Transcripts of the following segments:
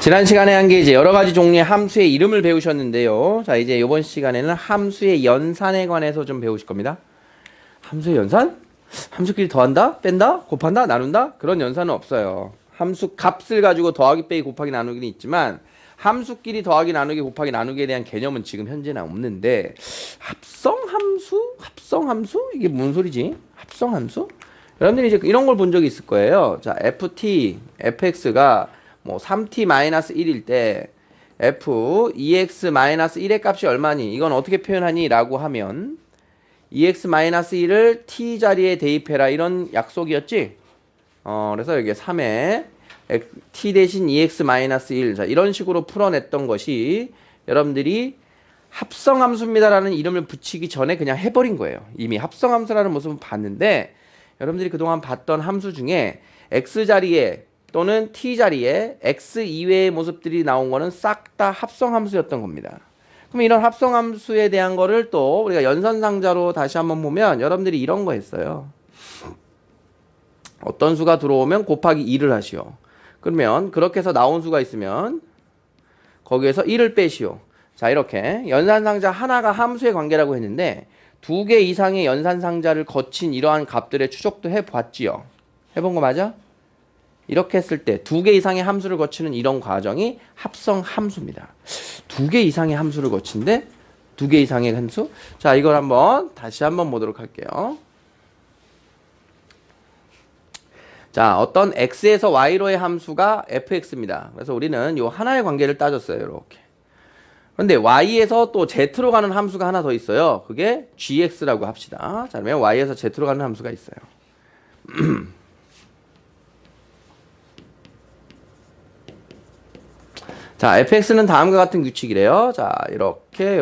지난 시간에 한 게 이제 여러 가지 종류의 함수의 이름을 배우셨는데요. 자, 이제 이번 시간에는 함수의 연산에 관해서 좀 배우실 겁니다. 함수의 연산? 함수끼리 더한다? 뺀다? 곱한다? 나눈다? 그런 연산은 없어요. 함수 값을 가지고 더하기, 빼기, 곱하기, 나누기는 있지만 함수끼리 더하기, 나누기, 곱하기, 나누기에 대한 개념은 지금 현재는 없는데 합성함수? 합성함수? 이게 무슨 소리지? 합성함수? 여러분들이 이제 이런 걸 본 적이 있을 거예요. 자, ft, fx가 뭐 3t-1일 때 f 2x-1의 값이 얼마니? 이건 어떻게 표현하니? 라고 하면 2x-1을 t 자리에 대입해라 이런 약속이었지? 그래서 여기 3에 t 대신 2x-1 자, 이런 식으로 풀어냈던 것이 여러분들이 합성함수입니다라는 이름을 붙이기 전에 그냥 해버린 거예요. 이미 합성함수라는 모습은 봤는데 여러분들이 그동안 봤던 함수 중에 x자리에 또는 t자리에 x 이외의 모습들이 나온 거는 싹 다 합성함수였던 겁니다. 그럼 이런 합성함수에 대한 거를 또 우리가 연산상자로 다시 한번 보면 여러분들이 이런 거 했어요. 어떤 수가 들어오면 곱하기 2를 하시오. 그러면 그렇게 해서 나온 수가 있으면 거기에서 1을 빼시오. 자, 이렇게 연산상자 하나가 함수의 관계라고 했는데 2개 이상의 연산상자를 거친 이러한 값들의 추적도 해봤지요. 해본 거 맞아? 이렇게 했을 때 2개 이상의 함수를 거치는 이런 과정이 합성함수입니다. 2개 이상의 함수를 거친데 2개 이상의 함수? 자, 이걸 다시 한번 보도록 할게요. 자, 어떤 x에서 y로의 함수가 fx입니다. 그래서 우리는 이 하나의 관계를 따졌어요. 이렇게. 그런데 y에서 또 z로 가는 함수가 하나 더 있어요. 그게 gx라고 합시다. 자, 그러면 y에서 z로 가는 함수가 있어요. 자, fx는 다음과 같은 규칙이래요. 자, 이렇게.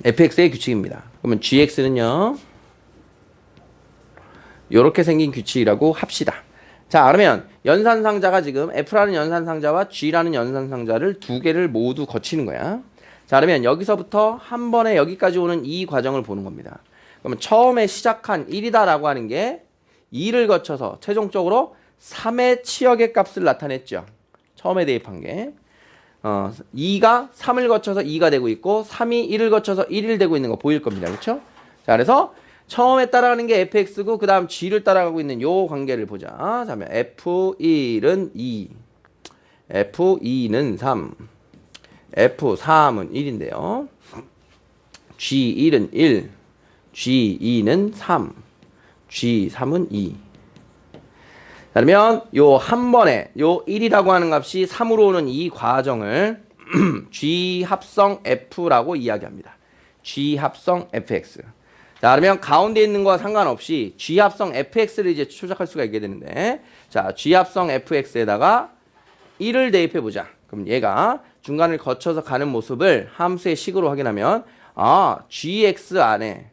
fx의 규칙입니다. 그러면 gx는요. 이렇게 생긴 규칙이라고 합시다. 자, 그러면 연산상자가 지금 f라는 연산상자와 g라는 연산상자를 두 개를 모두 거치는 거야. 자, 그러면 여기서부터 한 번에 여기까지 오는 이 과정을 보는 겁니다. 그러면 처음에 시작한 1이다라고 하는 게 2를 거쳐서 최종적으로 3의 치역의 값을 나타냈죠. 처음에 대입한 게 2가 3을 거쳐서 2가 되고 있고 3이 1을 거쳐서 1이 되고 있는 거 보일 겁니다. 그렇죠? 자, 그래서 처음에 따라가는 게 fx고 그 다음 g를 따라가고 있는 요 관계를 보자. 자, 그러면 f1은 2, f2는 3, f3은 1인데요. g1은 1, g2는 3, g3은 2. 그러면 요 한 번에 요 1이라고 하는 값이 3으로 오는 이 과정을 G 합성 F라고 이야기합니다. G 합성 FX. 자, 그러면 가운데 있는 거와 상관없이 G 합성 FX를 이제 추적할 수가 있게 되는데, 자, G 합성 FX에다가 1을 대입해 보자. 그럼 얘가 중간을 거쳐서 가는 모습을 함수의 식으로 확인하면, GX 안에,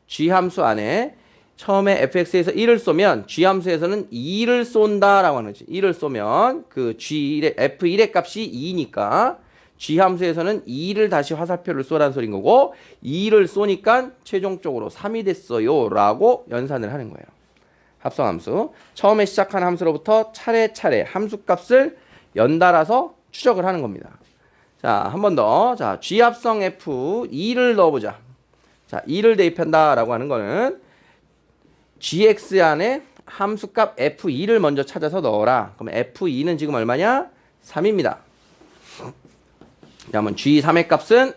G 함수 안에 처음에 fx에서 1을 쏘면 g 함수에서는 2를 쏜다라고 하는 거지. 1을 쏘면 그 g1의 f1의 값이 2니까 g 함수에서는 2를 다시 화살표를 쏘라는 소린 거고 2를 쏘니까 최종적으로 3이 됐어요 라고 연산을 하는 거예요. 합성함수. 처음에 시작한 함수로부터 차례차례 함수값을 연달아서 추적을 하는 겁니다. 자, 한 번 더. 자, g 합성 f 2를 넣어보자. 자, 2를 대입한다라고 하는 거는 gx 안에 함수값 f2를 먼저 찾아서 넣어라. 그럼 f2는 지금 얼마냐? 3입니다. 그러면 g3의 값은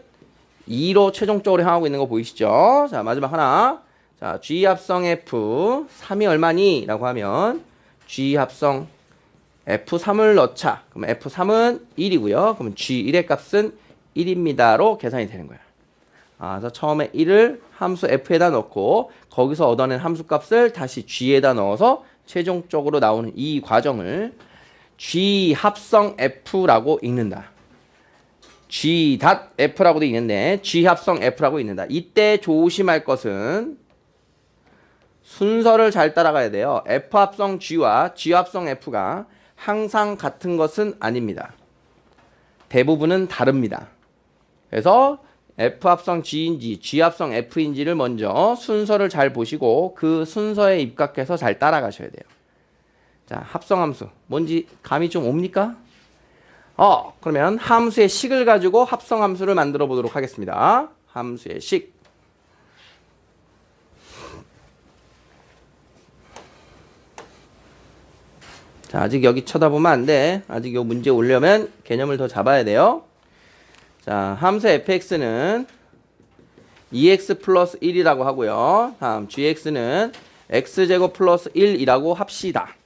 2로 최종적으로 향하고 있는 거 보이시죠? 자, 마지막 하나. 자, g 합성 f 3이 얼마니? 라고 하면 g 합성 f3을 넣자. 그럼 f3은 1이고요. 그럼 g1의 값은 1입니다로 계산이 되는 거야. 그래서 처음에 1을 함수 f에다 넣고 거기서 얻어낸 함수값을 다시 g에다 넣어서 최종적으로 나오는 이 과정을 g 합성 f라고 읽는다. g.f라고도 읽는데 g 합성 f라고 읽는다. 이때 조심할 것은 순서를 잘 따라가야 돼요. f 합성 g와 g 합성 f가 항상 같은 것은 아닙니다. 대부분은 다릅니다. 그래서 F 합성 G인지 G 합성 F인지를 먼저 순서를 잘 보시고 그 순서에 입각해서 잘 따라가셔야 돼요. 자, 합성함수. 뭔지 감이 좀 옵니까? 그러면 함수의 식을 가지고 합성함수를 만들어 보도록 하겠습니다. 함수의 식. 자, 아직 여기 쳐다보면 안 돼. 아직 요 문제 오려면 개념을 더 잡아야 돼요. 자, 함수 fx는 2x 플러스 1이라고 하고요. 다음 gx는 x제곱 플러스 1이라고 합시다.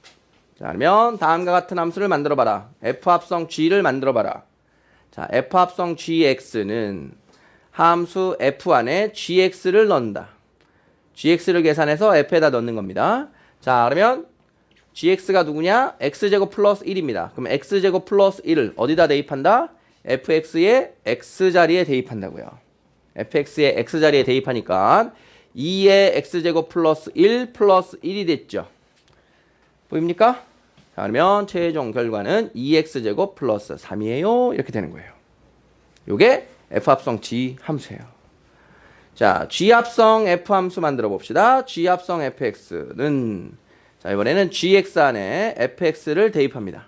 자, 그러면 다음과 같은 함수를 만들어 봐라. f 합성 g를 만들어 봐라. 자, f 합성 gx는 함수 f 안에 gx를 넣는다. gx를 계산해서 f에다 넣는 겁니다. 자, 그러면 gx가 누구냐? x제곱 플러스 1입니다. 그럼 x제곱 플러스 1을 어디다 대입한다? fx의 x자리에 대입한다고요. fx의 x자리에 대입하니까 2의 x제곱 플러스 1 플러스 1이 됐죠. 보입니까? 자, 그러면 최종 결과는 2x제곱 플러스 3이에요. 이렇게 되는 거예요. 요게 f합성 g 함수예요. 자, g합성 f 함수 만들어 봅시다. g합성 fx는 자, 이번에는 gx 안에 fx를 대입합니다.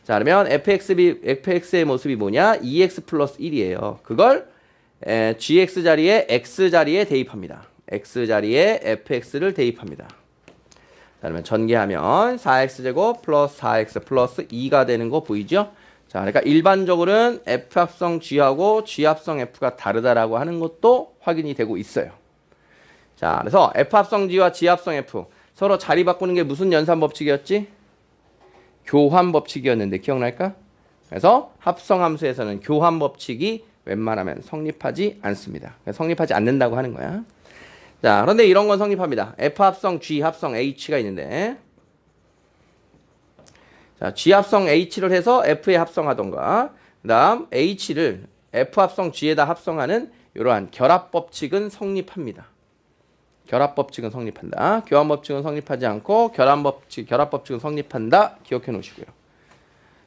자, 그러면 fx의 모습이 뭐냐? 2x 플러스 1이에요. 그걸 gx 자리에 x 자리에 대입합니다. x 자리에 fx를 대입합니다. 자, 그러면 전개하면 4x제곱 플러스 4x 플러스 2가 되는 거 보이죠? 자, 그러니까 일반적으로는 f합성 g하고 g합성 f가 다르다라고 하는 것도 확인이 되고 있어요. 자, 그래서 f합성 g와 g합성 f 서로 자리 바꾸는 게 무슨 연산 법칙이었지? 교환 법칙이었는데 기억날까? 그래서 합성함수에서는 교환 법칙이 웬만하면 성립하지 않습니다. 성립하지 않는다고 하는 거야. 자, 그런데 이런 건 성립합니다. f 합성 g 합성 h가 있는데, 자, g 합성 h를 해서 f에 합성하던가, 그 다음 h를 f 합성 g에다 합성하는 이러한 결합 법칙은 성립합니다. 결합 법칙은 성립한다. 교환 법칙은 성립하지 않고 결합 법칙은 성립한다. 기억해 놓으시고요.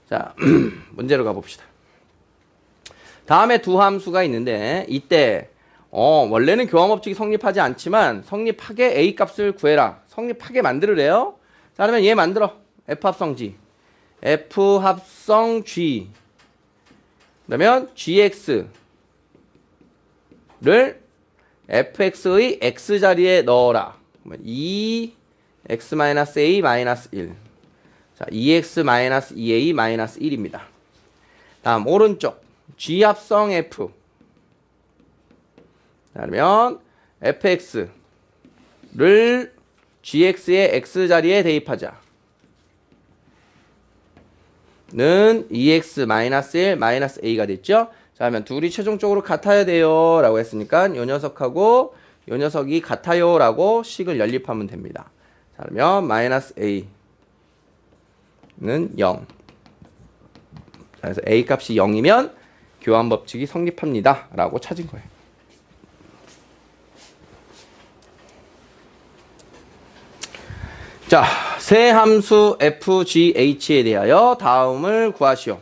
자, 문제로 가봅시다. 다음에 두 함수가 있는데 이때 원래는 교환 법칙이 성립하지 않지만 성립하게 a 값을 구해라. 성립하게 만들으래요. 자, 그러면 얘 만들어. f 합성 g. f 합성 g. 그러면 gx를 fx의 x자리에 넣어라. 2x-a-1. 자, 2x-2a-1입니다. 다음 오른쪽 g 합성 f. 자, 그러면 fx를 gx의 x자리에 대입하자. 는 2x-1-a가 됐죠? 자, 그러면 둘이 최종적으로 같아야 돼요 라고 했으니까 요 녀석하고 요 녀석이 같아요 라고 식을 연립하면 됩니다. 자, 그러면 마이너스 a는 0. 자, 그래서 a 값이 0이면 교환 법칙이 성립합니다 라고 찾은 거예요. 자, 세 함수 fgh에 대하여 다음을 구하시오.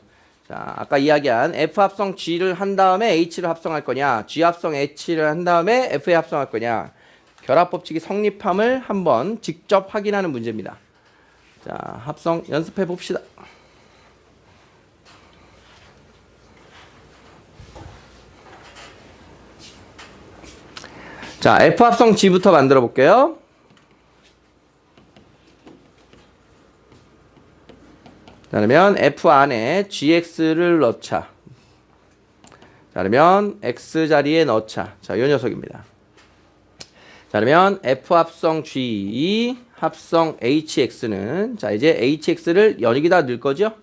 자, 아까 이야기한 f 합성 g를 한 다음에 h를 합성할 거냐, g 합성 h를 한 다음에 f에 합성할 거냐, 결합 법칙이 성립함을 한번 직접 확인하는 문제입니다. 자, 합성 연습해 봅시다. 자, f 합성 g부터 만들어 볼게요. 자, 그러면 f 안에 gx를 넣자. 자, 그러면 x 자리에 넣자. 자, 이 녀석입니다. 자, 그러면 f 합성 g 합성 hx는 자, 이제 hx를 여기다 넣을 거죠?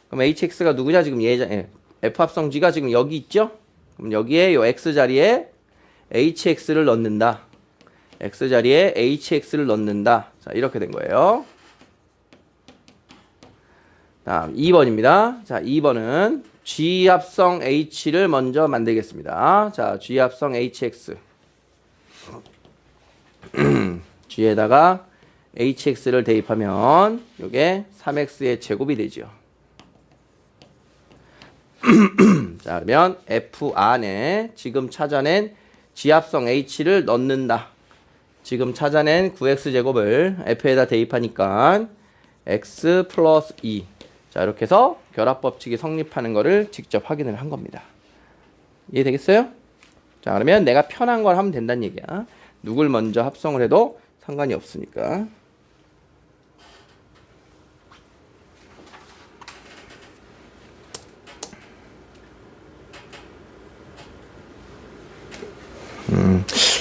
그럼 hx가 누구냐? 지금 f 합성 g가 지금 여기 있죠? 그럼 여기에 요 x 자리에 hx를 넣는다. x 자리에 hx를 넣는다. 자, 이렇게 된 거예요. 다음 2번입니다. 자, 2번은 G 합성 H를 먼저 만들겠습니다. 자, G 합성 HX. G에다가 HX를 대입하면 이게 3X의 제곱이 되죠. 자, 그러면 F 안에 지금 찾아낸 G 합성 H를 넣는다. 지금 찾아낸 9X제곱을 F에다 대입하니까 x 플러스 2. 자, 이렇게 해서 결합법칙이 성립하는 거를 직접 확인을 한 겁니다. 이해되겠어요? 자, 그러면 내가 편한 걸 하면 된다는 얘기야. 누굴 먼저 합성을 해도 상관이 없으니까.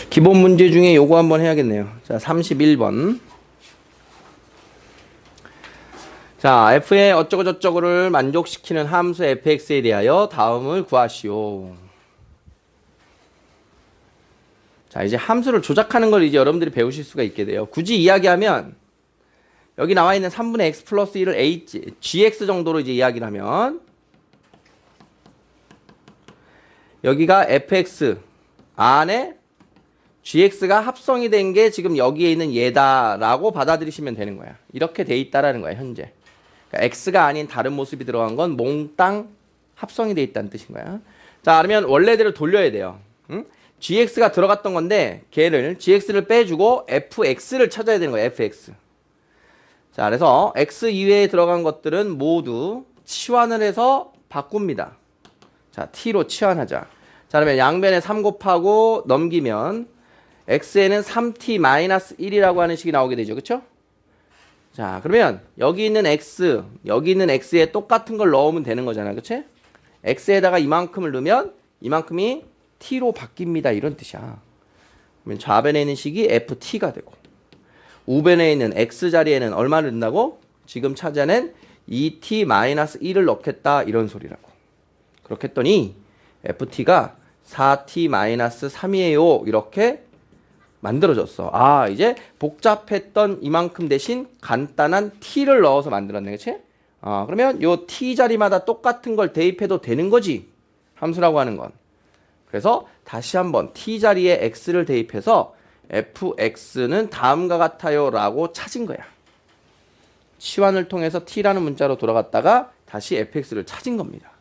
기본 문제 중에 요거 한번 해야겠네요. 자, 31번. 자, f의 어쩌고저쩌고를 만족시키는 함수 fx에 대하여 다음을 구하시오. 자, 이제 함수를 조작하는 걸 이제 여러분들이 배우실 수가 있게 돼요. 굳이 이야기하면 여기 나와 있는 3분의 x 플러스 1을 gx 정도로 이제 이야기를 하면 여기가 fx 안에 gx가 합성이 된 게 지금 여기에 있는 얘다라고 받아들이시면 되는 거야. 이렇게 돼 있다라는 거야, 현재. 그러니까 x가 아닌 다른 모습이 들어간 건 몽땅 합성이 돼 있다는 뜻인 거야. 자, 그러면 원래대로 돌려야 돼요. 응? gx가 들어갔던 건데 걔를 gx를 빼주고 fx를 찾아야 되는 거야, fx. 자, 그래서 x 이외에 들어간 것들은 모두 치환을 해서 바꿉니다. 자, t로 치환하자. 자, 그러면 양변에 3 곱하고 넘기면 x에는 3t-1이라고 하는 식이 나오게 되죠. 그쵸? 자, 그러면 여기 있는 x, 여기 있는 x에 똑같은 걸 넣으면 되는 거잖아. 그치? x에다가 이만큼을 넣으면 이만큼이 t로 바뀝니다. 이런 뜻이야. 그러면 좌변에 있는 식이 ft가 되고 우변에 있는 x 자리에는 얼마를 넣는다고? 지금 찾아낸 2t-1을 넣겠다. 이런 소리라고. 그렇게 했더니 ft가 4t-3이에요. 이렇게 만들어졌어. 아, 이제 복잡했던 이만큼 대신 간단한 t를 넣어서 만들었네. 그치? 그러면 요 t 자리마다 똑같은 걸 대입해도 되는 거지. 함수라고 하는 건. 그래서 다시 한번 t 자리에 x를 대입해서 fx는 다음과 같아요 라고 찾은 거야. 치환을 통해서 t라는 문자로 돌아갔다가 다시 fx를 찾은 겁니다.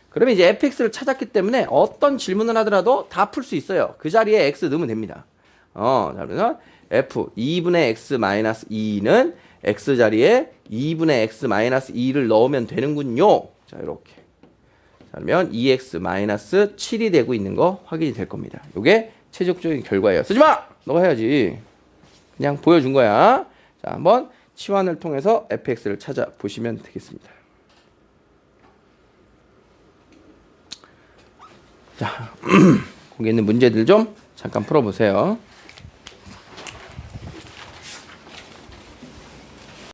그러면 이제 fx를 찾았기 때문에 어떤 질문을 하더라도 다 풀 수 있어요. 그 자리에 x 넣으면 됩니다. 자, 그래서 f 2분의 x 마이너스 2는 x 자리에 2분의 x 마이너스 2를 넣으면 되는군요. 자, 이렇게. 자, 그러면 2x 마이너스 7이 되고 있는 거 확인이 될 겁니다. 요게 최종적인 결과예요. 쓰지 마! 너가 해야지. 그냥 보여준 거야. 자, 한번 치환을 통해서 fx를 찾아보시면 되겠습니다. 자, 거기 있는 문제들 좀 잠깐 풀어보세요.